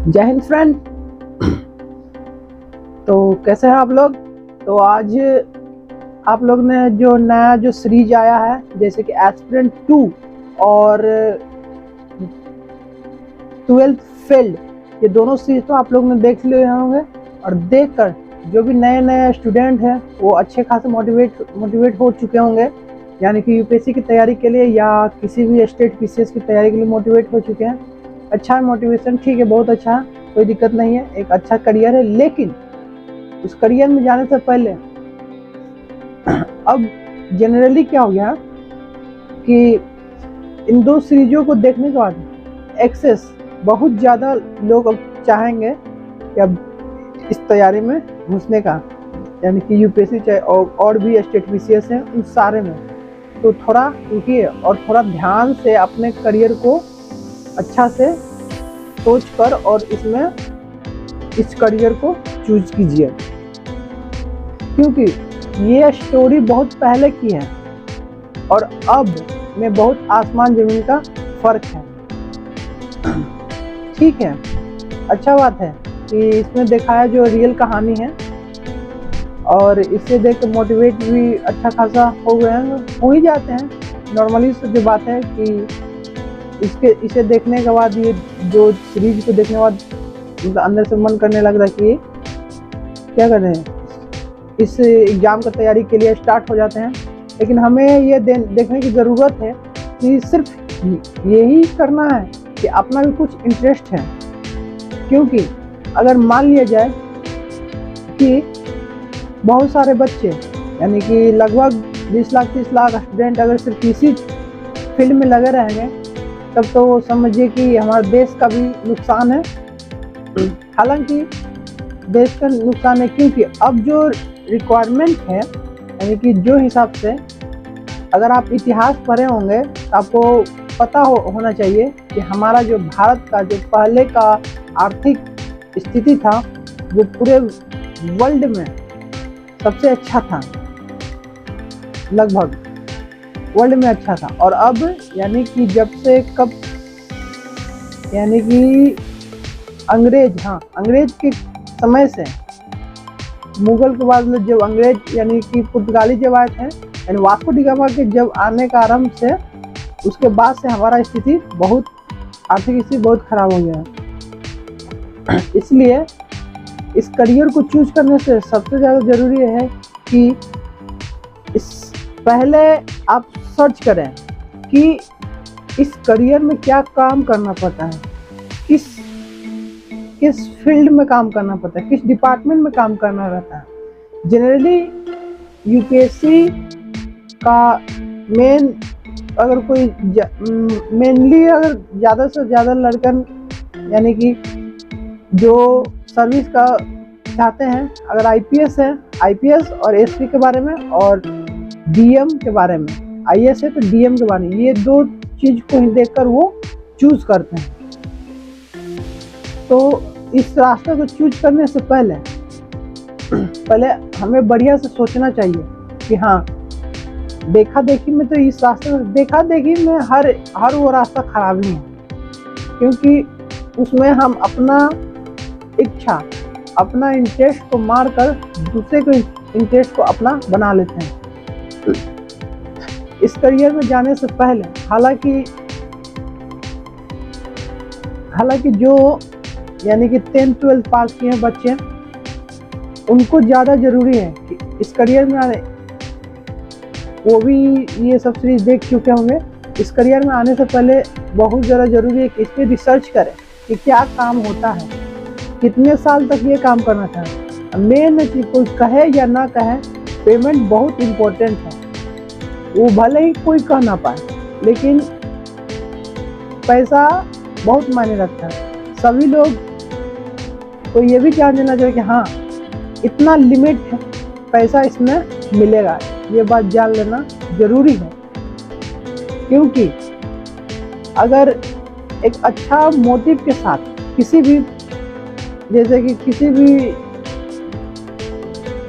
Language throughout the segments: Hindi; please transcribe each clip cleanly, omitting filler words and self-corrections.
जय हिंद फ्रेंड। तो कैसे हैं आप लोग। तो आज आप लोग ने जो नया सीरीज आया है जैसे कि एस्पिरेंट 2 और 12th फेल्ड, ये दोनों सीरीज तो आप लोग ने देख लिए होंगे। और देखकर जो भी नए नए स्टूडेंट हैं वो अच्छे खासे मोटिवेट हो चुके होंगे, यानी कि यूपीएससी की तैयारी के लिए या किसी भी स्टेट पीसीएस की तैयारी के लिए मोटिवेट हो चुके हैं। अच्छा है मोटिवेशन, ठीक है, बहुत अच्छा है, कोई दिक्कत नहीं है, एक अच्छा करियर है। लेकिन उस करियर में जाने से पहले अब जनरली क्या हो गया कि इन दो सीरीजों को देखने के बाद एक्सेस बहुत ज़्यादा लोग अब चाहेंगे कि अब इस तैयारी में घुसने का, यानी कि यूपीएससी चाहे और भी स्टेट पीसीएस हैं उन सारे में। तो थोड़ा रुकिए और थोड़ा ध्यान से अपने करियर को अच्छा से सोच कर और इस करियर को चूज कीजिए, क्योंकि ये स्टोरी बहुत पहले की है और अब में बहुत आसमान जमीन का फर्क है। ठीक है, अच्छा बात है कि इसमें दिखाया जो रियल कहानी है, और इसे देख के मोटिवेट भी अच्छा खासा हो गए हैं, हो ही जाते हैं नॉर्मली। से जो बात है कि इसे देखने के बाद, ये जो सीरीज को देखने के बाद मतलब अंदर से मन करने लग रहा है कि क्या कर रहे हैं, इस एग्ज़ाम की तैयारी के लिए स्टार्ट हो जाते हैं। लेकिन हमें ये देखने की ज़रूरत है कि सिर्फ यही करना है कि अपना भी कुछ इंटरेस्ट है। क्योंकि अगर मान लिया जाए कि बहुत सारे बच्चे, यानी कि लगभग 20 लाख 30 लाख स्टूडेंट अगर सिर्फ इसी फील्ड में लगे रहेंगे, तब तो समझिए कि हमारे देश का भी नुकसान है। हालांकि देश का नुकसान है क्योंकि अब जो रिक्वायरमेंट है, यानी कि जो हिसाब से अगर आप इतिहास पढ़े होंगे तो आपको पता होना चाहिए कि हमारा जो भारत का जो पहले का आर्थिक स्थिति था वो पूरे वर्ल्ड में सबसे अच्छा था, लगभग वर्ल्ड में अच्छा था। और अब यानी कि जब से कब, यानी कि अंग्रेज के समय से, मुगल के बाद जब अंग्रेज यानी कि पुर्तगाली जब आए थे, यानी वास्को डी गामा के जब आने का आरंभ से, उसके बाद से हमारा स्थिति आर्थिक स्थिति बहुत खराब हो गया। इसलिए इस करियर को चूज करने से सबसे ज़्यादा ज़रूरी है कि पहले आप सर्च करें कि इस करियर में क्या काम करना पड़ता है, किस फील्ड में काम करना पड़ता है, किस डिपार्टमेंट में काम करना रहता है। जनरली यूपीएससी का मेनली अगर ज़्यादा से ज़्यादा लड़कन, यानी कि जो सर्विस का चाहते हैं, अगर आईपीएस है, आईपीएस और एसपी के बारे में, और डीएम के बारे में, आईएएस है तो डीएम के बारे में, ये दो चीज़ को ही देखकर वो चूज करते हैं। तो इस रास्ते को चूज करने से पहले हमें बढ़िया से सोचना चाहिए कि हाँ, देखा देखी में तो इस रास्ते में, देखा देखी में हर वो रास्ता खराब ही है, क्योंकि उसमें हम अपना इच्छा, अपना इंटरेस्ट को मार कर दूसरे को इंटरेस्ट को अपना बना लेते हैं। इस करियर में जाने से पहले हालांकि जो यानी कि 10th 12th पास किए हैं बच्चे, उनको ज़्यादा ज़रूरी है कि इस करियर में आने, वो भी ये सब सीरीज देख चुके होंगे। इस करियर में आने से पहले बहुत ज़्यादा ज़रूरी है कि इस पर रिसर्च करें कि क्या काम होता है, कितने साल तक ये काम करना चाहिए। मेन है कि कोई कहे या ना कहे, पेमेंट बहुत इम्पोर्टेंट है। वो भले ही कोई कह ना पाए, लेकिन पैसा बहुत मायने रखता है। सभी लोग को ये भी जान लेना चाहिए कि हाँ, इतना लिमिट है, पैसा इसमें मिलेगा, ये बात जान लेना ज़रूरी है। क्योंकि अगर एक अच्छा मोटिव के साथ किसी भी, जैसे कि किसी भी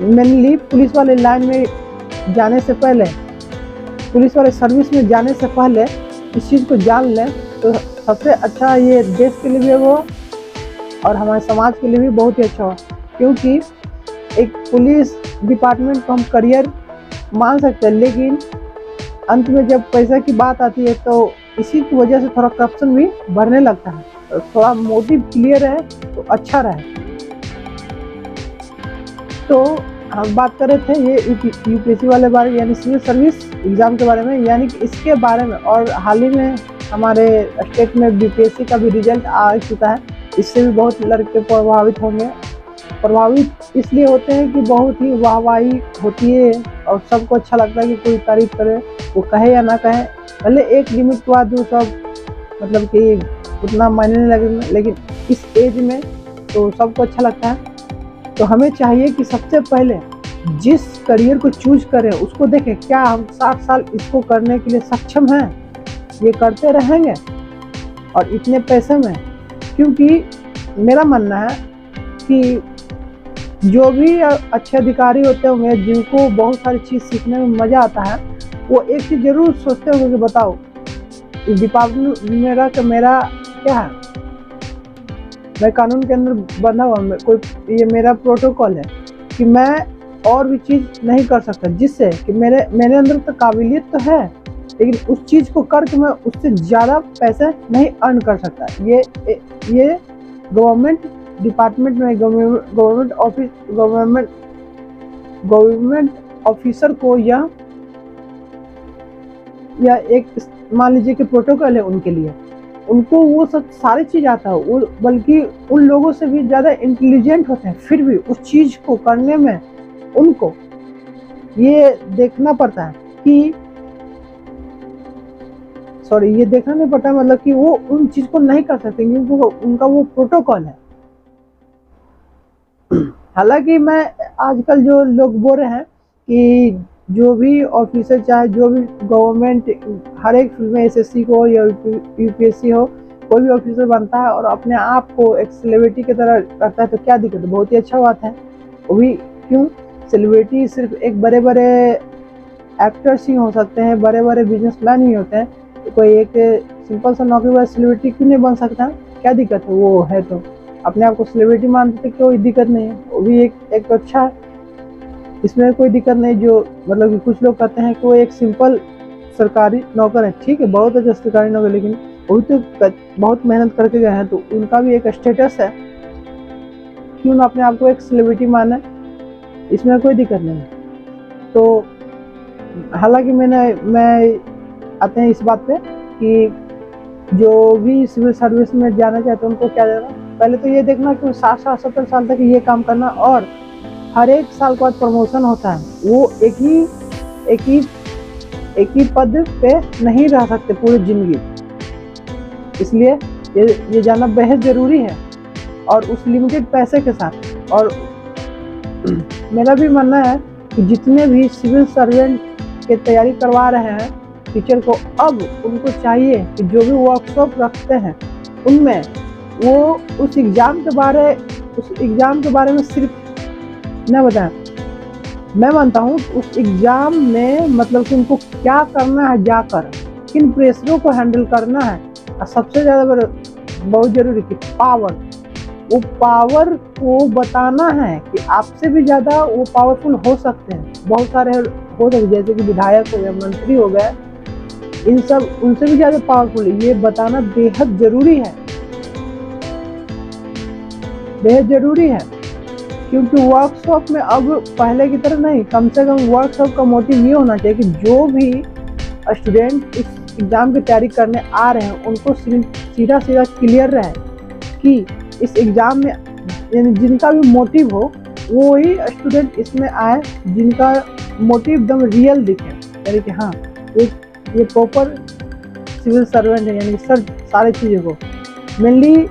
मेनली पुलिस वाले लाइन में जाने से पहले, पुलिस वाले सर्विस में जाने से पहले इस चीज़ को जान लें तो सबसे अच्छा ये देश के लिए भी वो और हमारे समाज के लिए भी बहुत ही अच्छा हुआ, क्योंकि एक पुलिस डिपार्टमेंट को हम करियर मान सकते हैं, लेकिन अंत में जब पैसा की बात आती है तो इसी की वजह से थोड़ा करप्शन भी बढ़ने लगता है। तो थोड़ा मोटिव क्लियर है तो अच्छा रहे। तो हम बात कर रहे थे ये यूपीएससी वाले बारे में, यानी सिविल सर्विस एग्ज़ाम के बारे में, यानी कि इसके बारे में। और हाल ही में हमारे स्टेट में बीपीएससी का भी रिजल्ट आ चुका है। इससे भी बहुत लड़के प्रभावित होंगे। प्रभावित इसलिए होते हैं कि बहुत ही वाहवाही होती है और सबको अच्छा लगता है कि कोई तारीफ करे, वो कहे या ना कहे। भले एक लिमिट के बाद वो सब मतलब कि उतना मायने नहीं लगे, लेकिन इस एज में तो सबको अच्छा लगता है। तो हमें चाहिए कि सबसे पहले जिस करियर को चूज करें उसको देखें, क्या हम 60 साल इसको करने के लिए सक्षम हैं, ये करते रहेंगे और इतने पैसे में। क्योंकि मेरा मानना है कि जो भी अच्छे अधिकारी होते होंगे जिनको बहुत सारी चीज़ सीखने में मज़ा आता है, वो एक चीज़ ज़रूर सोचते होंगे कि बताओ इस डिपार्टमेंट मेरा क्या है, मैं कानून के अंदर बंधा हुआ, कोई ये मेरा प्रोटोकॉल है कि मैं और भी चीज़ नहीं कर सकता, जिससे कि मेरे अंदर तो काबिलियत तो है, लेकिन उस चीज़ को करके मैं उससे ज़्यादा पैसे नहीं अर्न कर सकता। ये गवर्नमेंट डिपार्टमेंट में गवर्नमेंट ऑफिसर को या एक मान लीजिए कि प्रोटोकॉल है उनके लिए, उनको वो सब सारी चीज़ आता है, वो बल्कि उन लोगों से भी ज़्यादा इंटेलिजेंट होते हैं, फिर भी उस चीज़ को करने में उनको ये देखना पड़ता है कि ये देखना नहीं पड़ता, मतलब कि वो उन चीज़ को नहीं कर सकते क्योंकि उनका वो प्रोटोकॉल है। हालांकि मैं आजकल जो लोग बोल रहे हैं कि जो भी ऑफिसर चाहे जो भी गवर्नमेंट हर एक फील्ड में एसएससी को या यूपीएससी हो, कोई भी ऑफिसर बनता है और अपने आप को एक सेलिब्रिटी की तरह करता है, तो क्या दिक्कत है? बहुत ही अच्छा बात है। वो भी क्यों, सेलिब्रिटी सिर्फ एक बड़े बड़े एक्टर्स ही हो सकते हैं, बड़े बड़े बिजनेसमैन ही होते हैं। तो कोई एक सिंपल सा नौकरी वाला सेलिब्रिटी क्यों नहीं बन सकता? क्या दिक्कत है? वो है तो अपने आप को सेलिब्रिटी मानते थे, कोई दिक्कत नहीं है, वो भी एक तो अच्छा है, इसमें कोई दिक्कत नहीं। जो मतलब कि कुछ लोग कहते हैं कि वो एक सिंपल सरकारी नौकर है, ठीक है, बहुत अच्छा सरकारी नौकर, लेकिन वो तो बहुत मेहनत करके गए हैं, तो उनका भी एक स्टेटस है, क्यों ना अपने आप को एक सेलिब्रिटी माने, इसमें कोई दिक्कत नहीं। तो हालांकि मैं आते हैं इस बात पे कि जो भी सिविल सर्विस में जाना चाहते हैं उनको क्या देना, पहले तो ये देखना कि 60-70 साल तक ये काम करना, और हर एक साल के बाद प्रमोशन होता है। वो एक ही पद पे नहीं रह सकते पूरी जिंदगी, इसलिए ये जानना बेहद ज़रूरी है, और उस लिमिटेड पैसे के साथ। और मेरा भी मानना है कि जितने भी सिविल सर्वेंट की तैयारी करवा रहे हैं टीचर को, अब उनको चाहिए कि जो भी वर्कशॉप रखते हैं उनमें वो उस एग्ज़ाम के बारे में सिर्फ न बताएं। मैं मानता हूँ उस एग्ज़ाम में मतलब कि उनको क्या करना है, जाकर किन प्रेशरों को हैंडल करना है, और सबसे ज़्यादा बहुत ज़रूरी कि वो पावर को बताना है कि आपसे भी ज़्यादा वो पावरफुल हो सकते हैं। बहुत सारे हो सकते, जैसे कि विधायक हो गए, मंत्री हो गए, इन सब उनसे भी ज़्यादा पावरफुल है, ये बताना बेहद ज़रूरी है, बेहद ज़रूरी है। क्योंकि वर्कशॉप में अब पहले की तरह नहीं, कम से कम वर्कशॉप का मोटिव ये होना चाहिए कि जो भी स्टूडेंट इस एग्ज़ाम की तैयारी करने आ रहे हैं उनको सीधा क्लियर रहे कि इस एग्ज़ाम में यानी जिनका भी मोटिव हो वो ही स्टूडेंट इसमें आए, जिनका मोटिव एकदम रियल दिखे, यानी कि हाँ ये प्रॉपर सिविल सर्वेंट है, यानी सर सारी चीज़ों को मेनली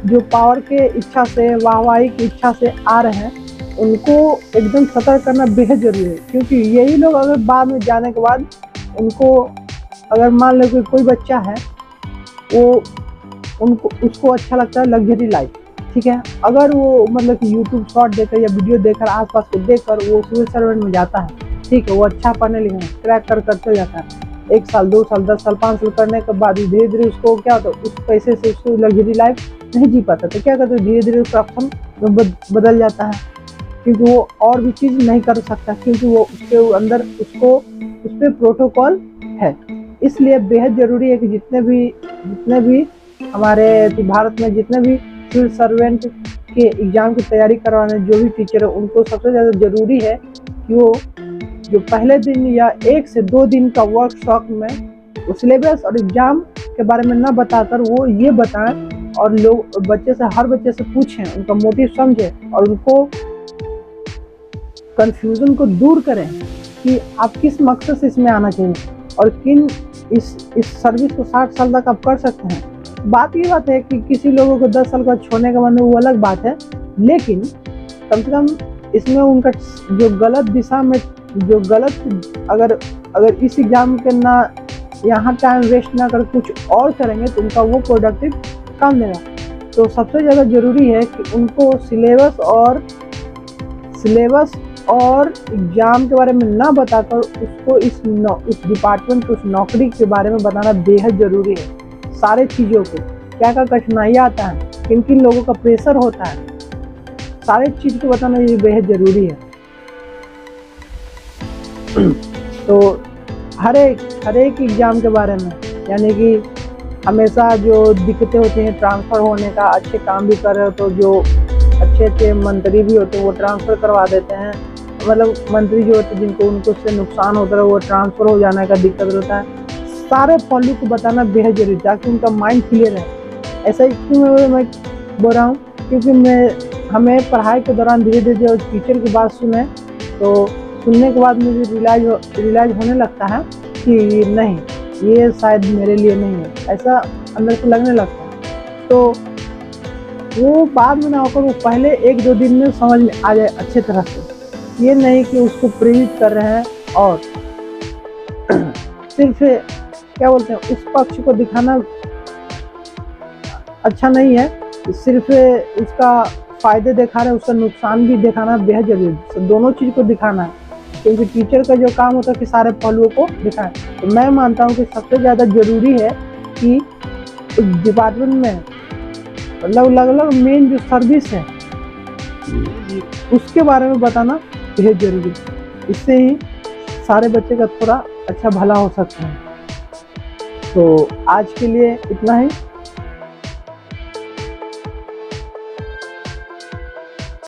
जो पावर के इच्छा से, वाहवाही की इच्छा से आ रहे हैं उनको एकदम सतर्क करना बेहद जरूरी है। क्योंकि यही लोग अगर बाद में जाने के बाद उनको अगर मान लो कि कोई बच्चा है उसको अच्छा लगता है लग्जरी लाइफ, ठीक है, अगर वो मतलब कि यूट्यूब शॉर्ट देखकर या वीडियो देखकर आसपास को देखकर वो सिविल सर्वेंट में जाता है, ठीक है, वो अच्छा पढ़ने लिखने क्रैक करते जाता है, 1 साल 2 साल 10 साल 5 साल करने के बाद धीरे धीरे उसको क्या होता है, उस पैसे से उसको लग्जरी लाइफ नहीं जी पाता, तो क्या करते हैं धीरे धीरे उसका ऑप्शन बदल जाता है, क्योंकि वो और भी चीज़ नहीं कर सकता, क्योंकि वो उसके अंदर उसको उस पर प्रोटोकॉल है। इसलिए बेहद ज़रूरी है कि जितने भी हमारे भारत में जितने भी सिविल सर्वेंट के एग्ज़ाम की तैयारी करवाने जो भी टीचर है, उनको सबसे ज़्यादा ज़रूरी है कि वो जो पहले दिन या 1 से 2 दिन का वर्कशॉप में वो सिलेबस और एग्ज़ाम के बारे में ना बताकर वो ये बताएं और लोग हर बच्चे से पूछें, उनका मोटिव समझें और उनको कन्फ्यूज़न को दूर करें कि आप किस मकसद से इसमें आना चाहिए और किन इस सर्विस को 60 साल तक आप कर सकते हैं। बात ये बात है कि किसी लोगों को 10 साल का छोड़ने का मन है, वो अलग बात है, लेकिन कम से कम इसमें उनका जो गलत दिशा में अगर इस एग्ज़ाम के ना यहाँ टाइम वेस्ट ना कर कुछ और करेंगे तो उनका वो प्रोडक्टिव काम देगा। तो सबसे ज़्यादा ज़रूरी है कि उनको सिलेबस और एग्ज़ाम के बारे में ना बताकर उसको इस डिपार्टमेंट को, उस नौकरी के बारे में बताना बेहद ज़रूरी है। सारे चीज़ों को क्या क्या कठिनाइयाँ आता है, किन किन लोगों का प्रेशर होता है, सारे चीज़ को बताना ये बेहद ज़रूरी है। तो हर एक एग्ज़ाम के बारे में, यानी कि हमेशा जो दिक्कतें होती हैं ट्रांसफ़र होने का, अच्छे काम भी कर रहे हो तो जो अच्छे मंत्री भी होते हैं वो ट्रांसफ़र करवा देते हैं, मतलब मंत्री जो होते हैं जिनको उनको उससे नुकसान होता है वो ट्रांसफ़र हो जाने का दिक्कत होता है। सारे पहलू को बताना बेहद जरूरी ताकि उनका माइंड क्लियर है। ऐसा ही क्यों मैं बोल रहा हूँ, क्योंकि हमें पढ़ाई के दौरान धीरे धीरे जब टीचर की बात सुने तो सुनने के बाद मुझे रियलाइज होने लगता है कि नहीं ये शायद मेरे लिए नहीं है, ऐसा अंदर से लगने लगता है। तो वो बाद में ना होकर वो पहले 1-2 दिन में समझ में आ जाए अच्छे तरह से, ये नहीं कि उसको प्रेरित कर रहे हैं और सिर्फ क्या बोलते हैं उस पक्ष को दिखाना अच्छा नहीं है, सिर्फ उसका फ़ायदे दिखा रहे हैं, उसका नुकसान भी दिखाना बेहद जरूरी है। तो दोनों चीज़ को दिखाना है, क्योंकि टीचर का जो काम होता है कि सारे पहलुओं को दिखाएं। तो मैं मानता हूँ कि सबसे ज़्यादा ज़रूरी है कि उस डिपार्टमेंट में लगभग मेन जो सर्विस है उसके बारे में बताना बेहद जरूरी है। इससे ही सारे बच्चे का थोड़ा अच्छा भला हो सकता है। तो आज के लिए इतना ही।